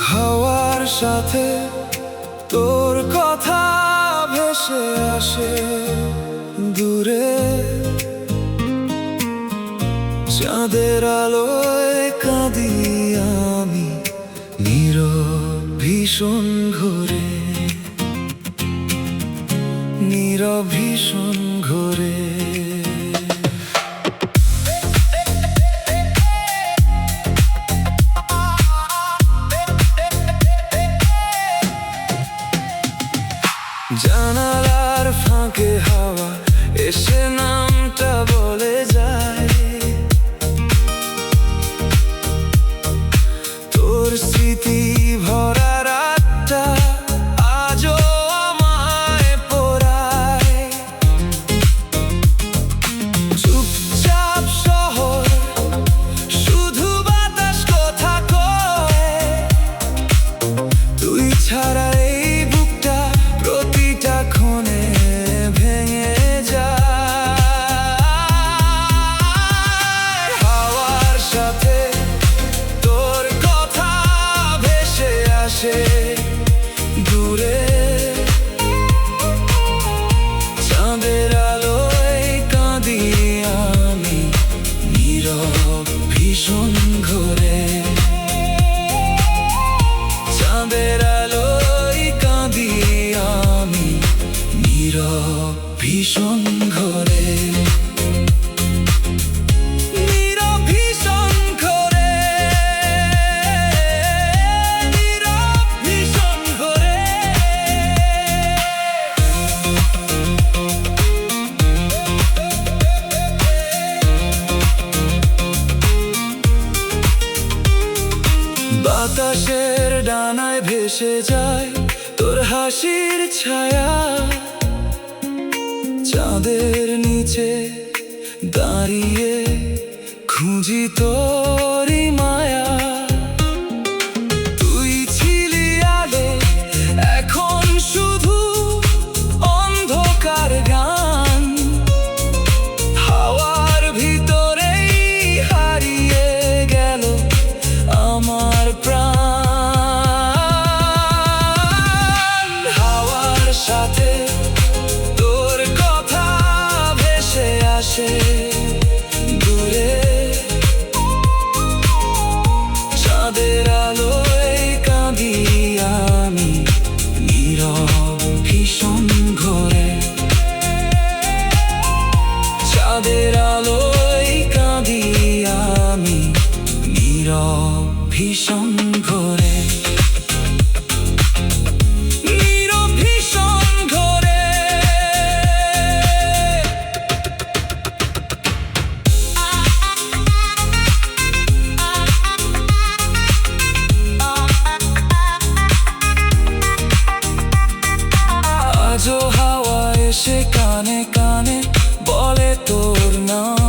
হাওয়ার সাথে তোর কথা ভেসে আসে দূরে, চাঁদের আলোয় কাঁদি আমি নীরব ভীষণ ঘোরে, নীরব ভীষণ ঘোরে। জানালার ফাঁকে হাওয়া এসে নামটা বলে যায়, তোর স্মৃতি ভরা রাতটা আজও আমায় পোড়ায়। চুপচাপ শহর, শুধু বাতাস কথা কয়, তুই ছাড়া এই বুকটা প্রতিটা ক্ষণে ভেঙে যায়। হাওয়ার সাথে তোর কথা ভেসে আসে দূরে, চাঁদের আলোয় কাঁদি আমি নীরব ভীষণ ঘোরে, চাঁদের আলোয় কাঁদি আমি নীরব ভীষণ ঘোরে, নীরব ভীষণ ঘোরে, নীরব ভীষণ ঘোরে। বাতাসের ডানায় ভেসে যায় তোর হাসির ছায়া, চাঁদের নিচে দাঁড়িয়ে খুঁজি তোরই মায়া। তুই ছিলি আলো, এখন শুধু অন্ধকার গান, হাওয়ার ভিতরেই হারিয়ে গেল আমার প্রাণ। হাওয়ার সাথে তোর কথা ভেসে আসে দূরে, চাঁদের আলোয় কাঁদি আমি নীরব ভীষণ ঘোরে, চাঁদের আলোয় কাঁদি আমি নীরব ভীষণ ঘোরে, নীরব ভীষণ ঘোরে। আজও হাওয়া এসে কানে কানে বলে তোর নাম,